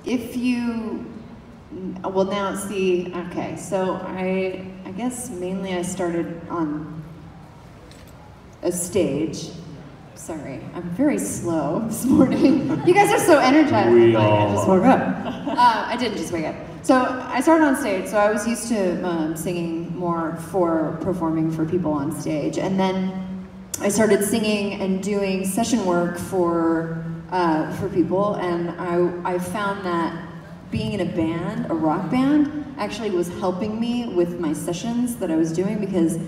if you, well now see, okay, so I guess mainly I started on a stage. Sorry, I'm very slow this morning. You guys are so energized. We like, all I just woke up. I didn't just wake up. So I started on stage, so I was used to singing more for performing for people on stage. And then I started singing and doing session work for people, and I found that being in a band, a rock band, actually was helping me with my sessions that I was doing because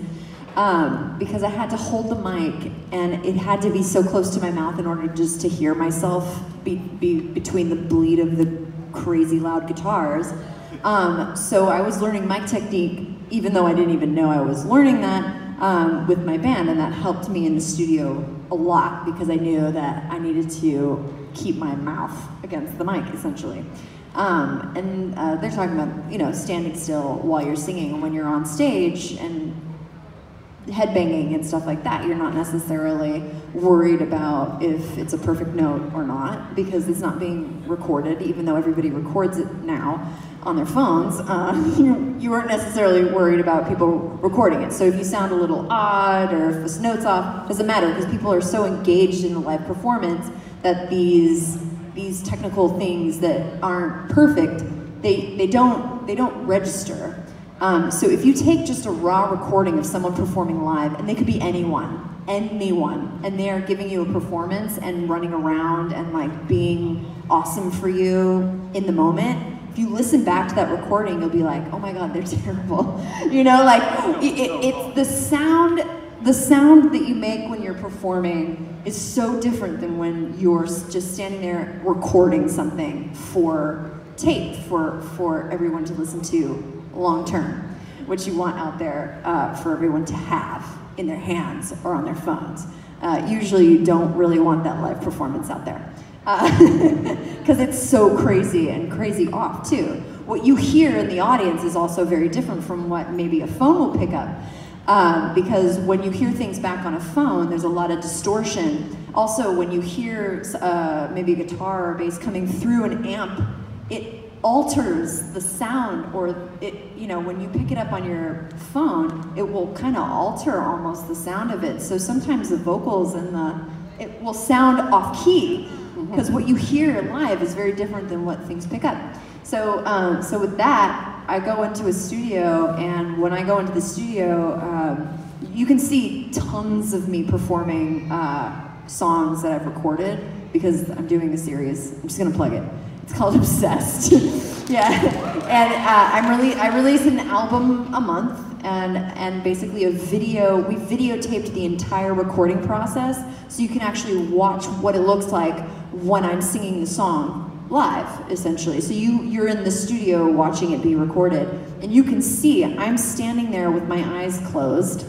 I had to hold the mic and it had to be so close to my mouth in order just to hear myself be between the bleed of the crazy loud guitars. So I was learning mic technique even though I didn't even know I was learning that with my band, and that helped me in the studio a lot because I knew that I needed to keep my mouth against the mic essentially. They're talking about, you know, standing still while you're singing, and when you're on stage and headbanging and stuff like that, you're not necessarily worried about if it's a perfect note or not because it's not being recorded, even though everybody records it now on their phones. You weren't necessarily worried about people recording it. So if you sound a little odd or if this note's off, it doesn't matter because people are so engaged in the live performance that these technical things that aren't perfect, they don't register. So if you take just a raw recording of someone performing live, and they could be anyone, and they're giving you a performance and running around and like being awesome for you in the moment, if you listen back to that recording, you'll be like, oh my God, they're terrible. You know, like it's the sound that you make when you're performing is so different than when you're just standing there recording something for tape for everyone to listen to long term, which you want out there for everyone to have in their hands or on their phones. Usually you don't really want that live performance out there because it's so crazy and crazy off too. What you hear in the audience is also very different from what maybe a phone will pick up. Because when you hear things back on a phone, there's a lot of distortion. Also, when you hear maybe a guitar or bass coming through an amp, it alters the sound, or it, you know, when you pick it up on your phone, it will kind of alter almost the sound of it. So sometimes the vocals and it will sound off key because what you hear live is very different than what things pick up. So, so with that, I go into a studio, and when I go into the studio, you can see tons of me performing songs that I've recorded because I'm doing a series. I'm just gonna plug it. It's called Obsessed. Yeah, and I release an album a month, and basically a video. We videotaped the entire recording process, so you can actually watch what it looks like when I'm singing the song live, essentially. So you're in the studio watching it be recorded, and you can see I'm standing there with my eyes closed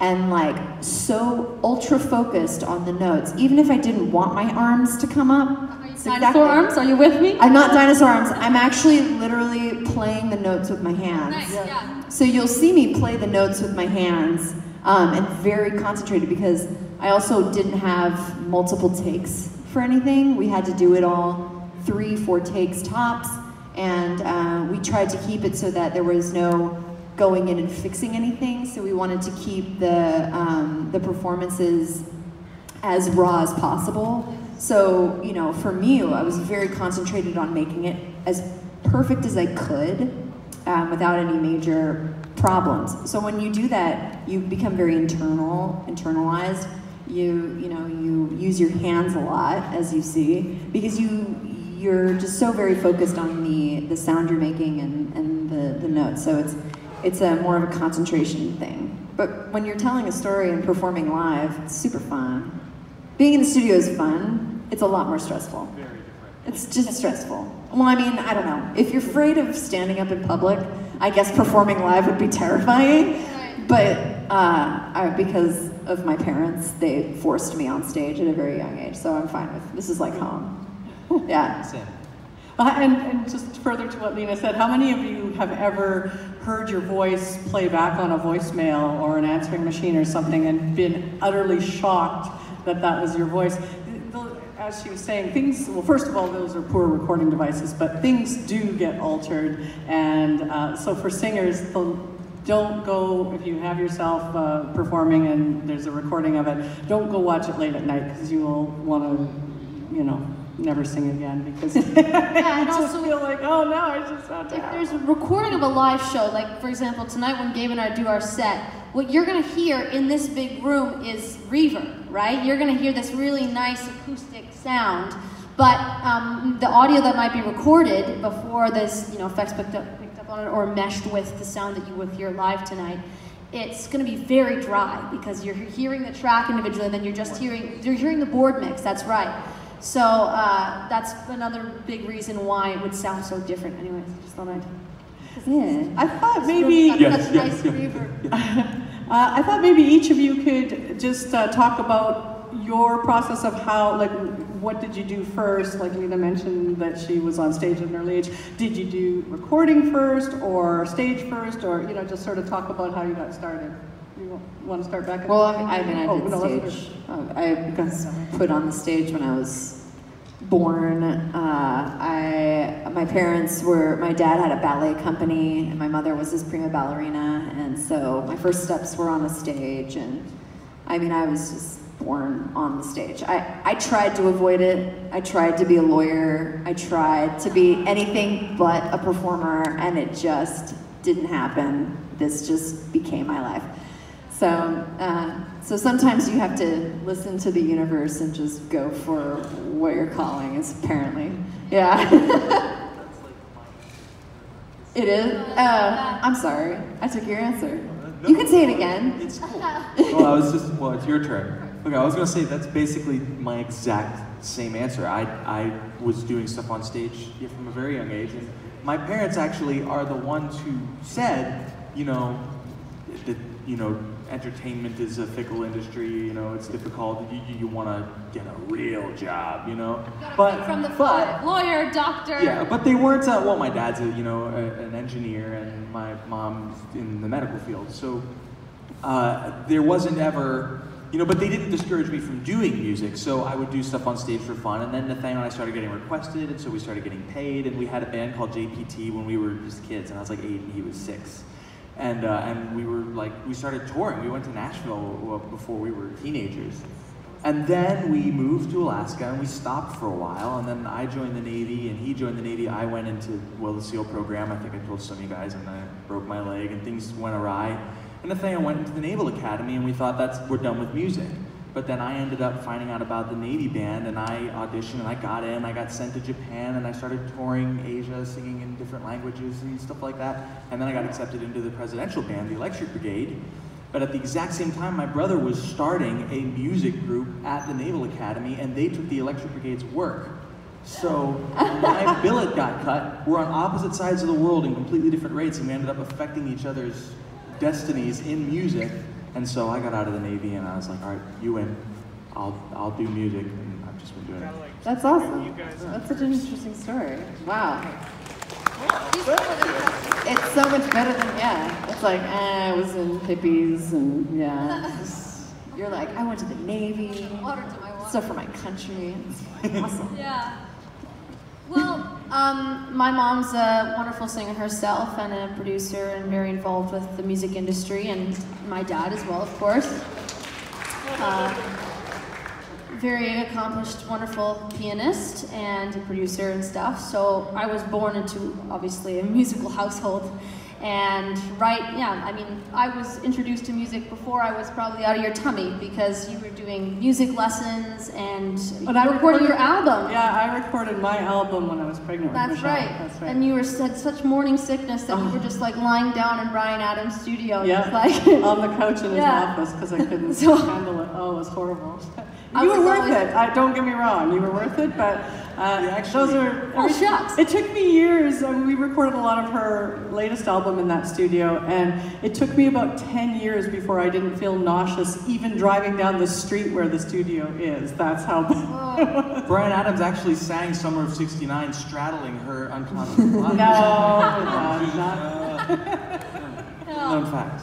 and like so ultra focused on the notes, even if I didn't want my arms to come up. Dinosaur arms, are you with me? I'm not dinosaur arms. I'm actually literally playing the notes with my hands. Nice, yeah. So you'll see me play the notes with my hands and very concentrated because I also didn't have multiple takes for anything. We had to do it all 3-4 takes tops, and we tried to keep it so that there was no going in and fixing anything. So we wanted to keep the performances as raw as possible. So, you know, for me, I was very concentrated on making it as perfect as I could without any major problems. So when you do that, you become very internalized. You use your hands a lot, as you see, because you're just so very focused on the sound you're making and the notes. So it's a more of a concentration thing. But when you're telling a story and performing live, it's super fun. Being in the studio is fun. It's a lot more stressful. Very different. It's just stressful. Well, I mean, I don't know. If you're afraid of standing up in public, I guess performing live would be terrifying. But because of my parents, they forced me on stage at a very young age, so I'm fine with this. Is like home. Yeah. And just further to what Lena said, how many of you have ever heard your voice play back on a voicemail or an answering machine or something and been utterly shocked that that was your voice? as she was saying, things, well, first of all, those are poor recording devices, but things do get altered. And so for singers, don't go, if you have yourself performing and there's a recording of it, don't go watch it late at night, because you will want to, you know, never sing again, because yeah, and you also just feel like, oh no, I just sound terrible. If there's a recording of a live show, like for example tonight when Gabe and I do our set, what you're going to hear in this big room is reverb, right? You're going to hear this really nice acoustic sound, but the audio that might be recorded before this, you know, effects picked up on it or meshed with the sound that you would hear live tonight, it's going to be very dry, because you're hearing the track individually, and then you're hearing the board mix. That's right. So that's another big reason why it would sound so different. Anyways, just thought I'd. Yeah. I thought maybe. Nice reverb. I thought maybe each of you could just talk about your process of how, like, what did you do first? Like Lena mentioned that she was on stage at an early age. Did you do recording first, or stage first, or, you know, just sort of talk about how you got started? You want to start back? Well, I mean, I did stage. I got put on the stage when I was born. My parents were, my dad had a ballet company, and my mother was his prima ballerina, and so my first steps were on the stage, and I mean, I was just born on the stage. I tried to avoid it. I tried to be a lawyer. I tried to be anything but a performer, and it just didn't happen. This just became my life. So sometimes you have to listen to the universe and just go for what your calling is, apparently. Yeah. It is? I'm sorry. I took your answer. No, you can say it again. It's cool. Well, it's your turn. Okay, I was gonna say that's basically my exact same answer. I was doing stuff on stage from a very young age, and my parents actually are the ones who said, you know, that, you know, entertainment is a fickle industry, you know, it's difficult, you want to get a real job, you know. But from the lawyer, doctor. Yeah, but they weren't, well, my dad's an engineer, and my mom's in the medical field, so there wasn't ever, you know, but they didn't discourage me from doing music, so I would do stuff on stage for fun, and then Nathaniel and I started getting requested, and so we started getting paid, and we had a band called JPT when we were just kids, and I was like 8 and he was 6. And we were like, we started touring. We went to Nashville before we were teenagers. And then we moved to Alaska, and we stopped for a while, and then I joined the Navy, and he joined the Navy. I went into, well, the SEAL program. I think I told some of you guys, and I broke my leg, and things went awry. And Nathaniel went into the Naval Academy, and we thought we're done with music. But then I ended up finding out about the Navy band, and I auditioned, and I got in, I got sent to Japan, and I started touring Asia, singing in different languages and stuff like that. And then I got accepted into the presidential band, the Electric Brigade. But at the exact same time, my brother was starting a music group at the Naval Academy, and they took the Electric Brigade's work. So my billet got cut. We're on opposite sides of the world in completely different rates, and we ended up affecting each other's destinies in music. And so I got out of the Navy, and I was like, all right, you win. I'll do music, and I've just been doing it. That's awesome. That's such an interesting story. Wow. It's so much better than, yeah. It's like, I was in hippies, and yeah. You're like, I went to the Navy. Water to my water. Stuff for my country. It's awesome. Yeah. Well, my mom's a wonderful singer herself and a producer and very involved with the music industry, and my dad as well, of course. Very accomplished, wonderful pianist and a producer and stuff. So I was born into, obviously, a musical household. And I mean, I was introduced to music before I was probably out of your tummy, because you were doing music lessons and recording your album. Yeah, I recorded my album when I was pregnant with Michelle. That's right. And you had such morning sickness that you were just like lying down in Brian Adams' studio. Yeah, like on the couch in his office, because I couldn't handle it. Oh, it was horrible. You were worth it. Don't get me wrong, you were worth it, but those are... Oh, shucks. It took me years. We recorded a lot of her latest album in that studio, and it took me about 10 years before I didn't feel nauseous even driving down the street where the studio is. That's how bad. Brian Adams actually sang Summer of '69 straddling her unconscious body. No, not. Known fact.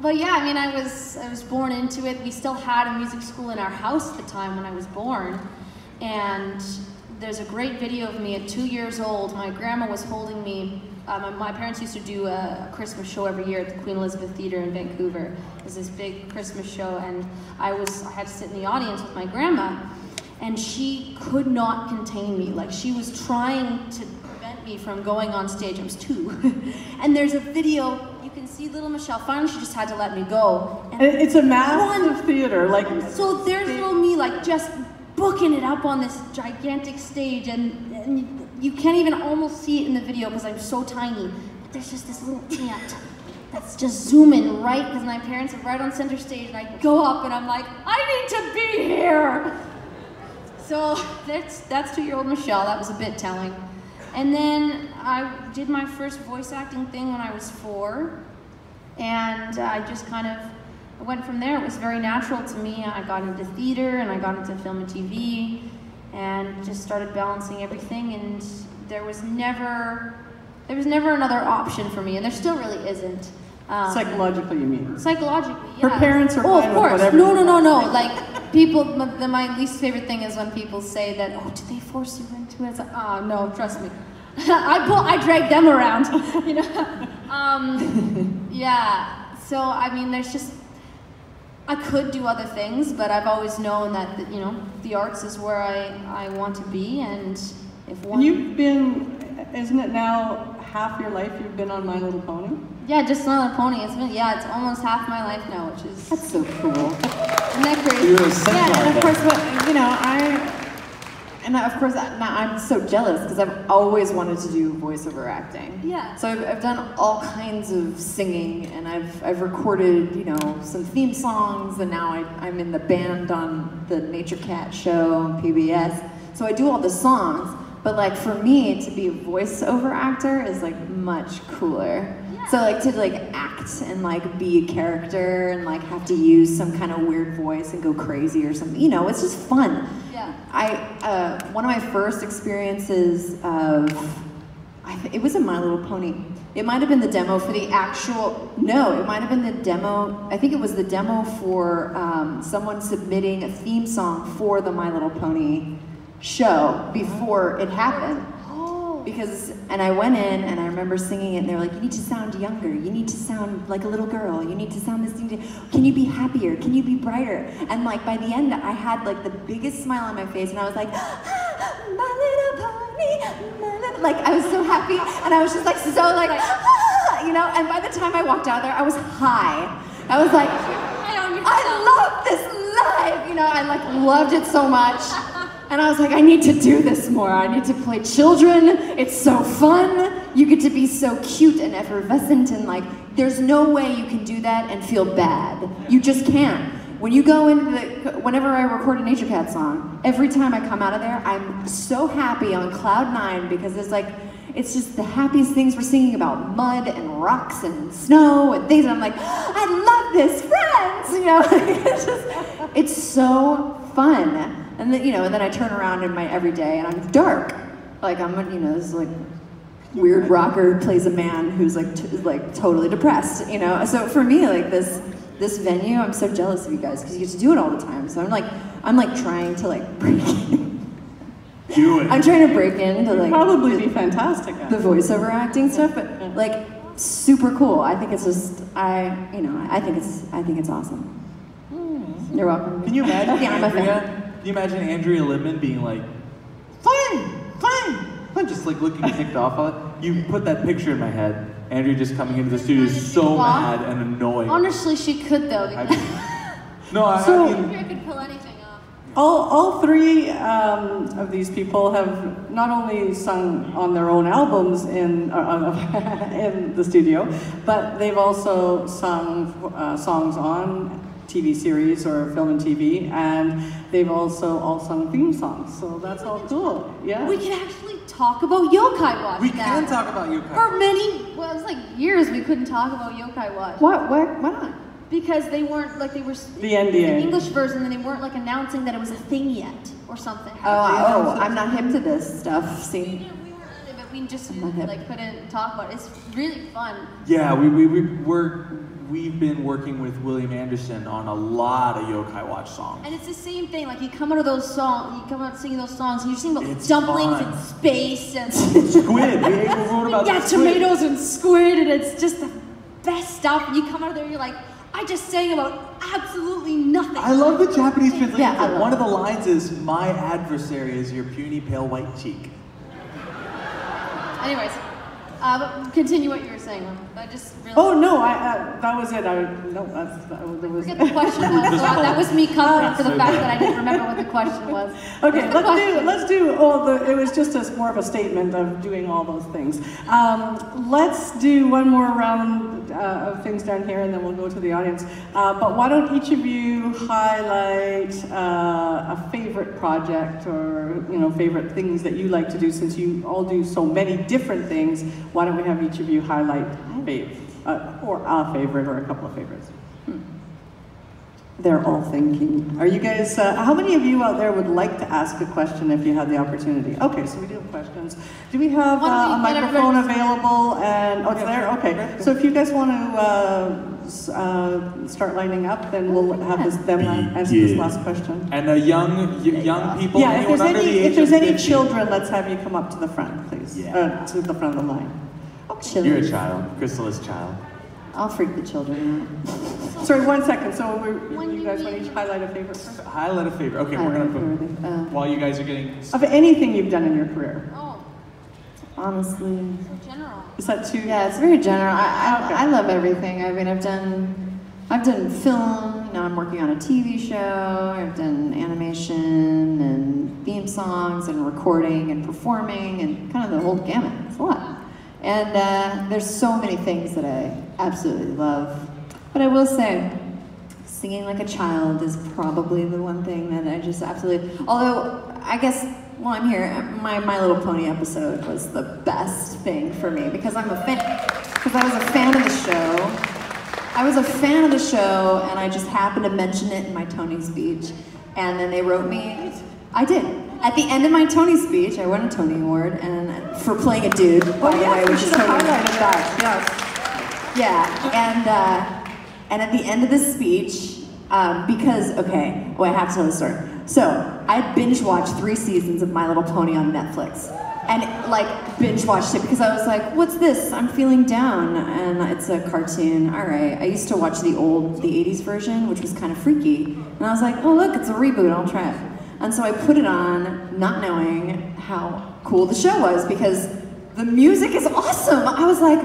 But yeah, I mean, I was born into it. We still had a music school in our house at the time when I was born. And there's a great video of me at 2 years old. My grandma was holding me. My parents used to do a Christmas show every year at the Queen Elizabeth Theatre in Vancouver. It was this big Christmas show, and I had to sit in the audience with my grandma, and she could not contain me. Like, she was trying to prevent me from going on stage. I was 2. And there's a video, you can see little Michelle. Finally, she just had to let me go. And it's a massive theater. Like, so there's little me, like, just booking it up on this gigantic stage, and you can't even almost see it in the video because I'm so tiny. But there's just this little ant that's just zooming right, because my parents are right on center stage, and I go up and I'm like, I need to be here. So that's 2-year-old Michelle. That was a bit telling. And then I did my first voice acting thing when I was 4, and I just kind of went from there. It was very natural to me. I got into theater, and I got into film and TV, and just started balancing everything, and there was never another option for me, and there still really isn't. Psychologically, you mean? Psychologically, yeah. Her parents are fine of course. with whatever. No. Like, people, my least favorite thing is when people say that, oh, did they force you into it? It's like, oh, no, trust me. I drag them around, you know? Yeah, so, I mean, there's just, I could do other things, but I've always known that, you know, the arts is where I want to be, and if one... And you've been, isn't it now half your life you've been on My Little Pony? Yeah, just My Little Pony. It's almost half my life now, which is... That's so cool. Isn't that crazy? You're a singer. Yeah, and of course, but, you know, I'm so jealous because I've always wanted to do voiceover acting. Yeah. So I've done all kinds of singing, and I've recorded, you know, some theme songs, and now I'm in the band on the Nature Cat show on PBS. So I do all the songs, but like for me to be a voiceover actor is like much cooler. Yeah. So like to like act and like be a character and like have to use some kind of weird voice and go crazy or something, you know, it's just fun. Yeah. One of my first experiences of, it was a My Little Pony. It might have been the demo for the actual, no, it might have been the demo, I think it was the demo for someone submitting a theme song for the My Little Pony show before it happened. And I went in and I remember singing it, and they were like, you need to sound younger, you need to sound like a little girl, you need to sound this, can you be happier, can you be brighter? And like by the end I had like the biggest smile on my face, and I was like, my little pony, my little, like I was so happy, and I was just like so like, you know, and by the time I walked out there, I was high. I was like, I love this live, you know, I like loved it so much. And I was like, I need to do this more. I need to play children. It's so fun. You get to be so cute and effervescent, and like, there's no way you can do that and feel bad. You just can't. When you go into whenever I record a Nature Cat song, every time I come out of there, I'm so happy on cloud 9 because it's just the happiest things we're singing about, mud and rocks and snow and things. And I'm like, I love this, friends. You know, it's so fun. And then, you know, and then I turn around in my everyday and I'm dark. Like I'm, you know, this like weird rocker who plays a man who's like totally depressed, you know. So for me, like this venue, I'm so jealous of you guys because you get to do it all the time. So I'm like trying to like break in. Do it. I'm trying to break into like probably be fantastic at the voiceover acting stuff, but like super cool. I think it's just I think it's awesome. You're welcome. Can you imagine? Yeah, I'm a fan. Can you imagine Andrea Libman being like, fine, just like looking ticked off on it? You put that picture in my head. Andrea just coming into the studio so mad and annoyed. Honestly, she could though. I Andrea could pull anything off. All three of these people have not only sung on their own albums in the studio, but they've also sung songs on TV series or film and TV, and they've also all sung theme songs, so that's all cool. Yeah. We can actually talk about Yokai Watch. We can talk about Yokai. For it was like years we couldn't talk about Yokai Watch. Why not? Because they weren't like, they were the NDA. The English version, and they weren't like announcing that it was a thing yet or something. I'm not hip to this stuff. See. we just I'm not hip. like couldn't talk about it. It's really fun. Yeah, we've been working with William Anderson on a lot of Yokai Watch songs. And it's the same thing. Like you come out of those songs, you come out singing those songs, and you're singing about It's dumplings fun. and space and Squid. We wrote about yeah, squid. tomatoes and squid, and it's just the best stuff. And you come out of there, you're like, I just sang about absolutely nothing. I love the Japanese translation. Yeah, I love One of the lines is, "My adversary is your puny pale white cheek." Anyways, but continue what you were saying. I just realized. Oh no, that was it. There was. I forget the question was. So that was me covering for the fact that I didn't remember what the question was. Okay, What's the question? let's do all the. It was just more of a statement of doing all those things. Let's do one more round of things down here, and then we'll go to the audience. But why don't each of you highlight a favorite project or favorite things that you like to do? Since you all do so many different things, why don't we have each of you highlight or a favorite or a couple of favorites? They're all thinking. Are you guys, how many of you out there would like to ask a question if you had the opportunity? Okay, so we do have questions. Do we have a microphone available? And, oh, it's there? Okay. So if you guys want to start lining up, then we'll have them answer this last question. And young people, Yeah, anyone under the age if there's of any 50. children, let's have you come up to the front, please. Yeah. To the front of the line. You're a child. Crystal is a child. I'll freak the children out. Sorry, 1 second. So you guys want to each highlight a favorite first? Highlight a favorite. Okay, we're gonna put while you guys are getting. Of anything you've done in your career. Oh, Honestly. so general. Is that too? Yeah, it's very general. Okay. I love everything. I mean, I've done film. Now I'm working on a TV show. I've done animation and theme songs and recording and performing and kind of the whole gamut. It's a lot. And there's so many things that I absolutely love. But I will say, singing like a child is probably the one thing that I just absolutely. Although I guess while I'm here, my My Little Pony episode was the best thing for me because I'm a fan. Because I was a fan of the show. I was a fan of the show, and I just happened to mention it in my Tony speech. And then they wrote me. I did. At the end of my Tony speech, I won a Tony Award and for playing a dude. By the way, which is totally highlighted that. Yes. Yeah, and at the end of the speech, because I have to tell the story. So I binge watched 3 seasons of My Little Pony on Netflix, and binge watched it because I was like, "What's this? I'm feeling down." And it's a cartoon. All right. I used to watch the 80s version, which was kind of freaky, and I was like, "Oh look, it's a reboot. I'll try it." And so I put it on, not knowing how cool the show was because the music is awesome. I was like,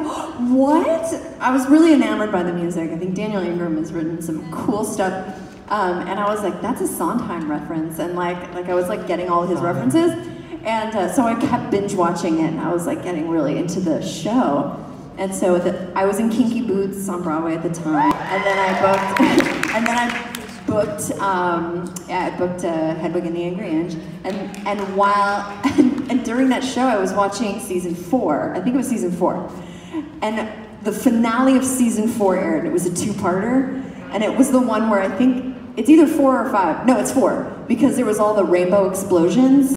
what? I was really enamored by the music. I think Daniel Ingram has written some cool stuff. And I was like, that's a Sondheim reference. And I was getting all his references. And so I kept binge watching it and I was getting really into the show. And so I was in Kinky Boots on Broadway at the time. And then I booked Hedwig and the Angry Inch, and during that show I was watching season 4. I think it was season 4, and the finale of season 4 aired. It was a 2-parter, and it was the one where I think it's either 4 or 5. No, it's 4 because there was all the rainbow explosions.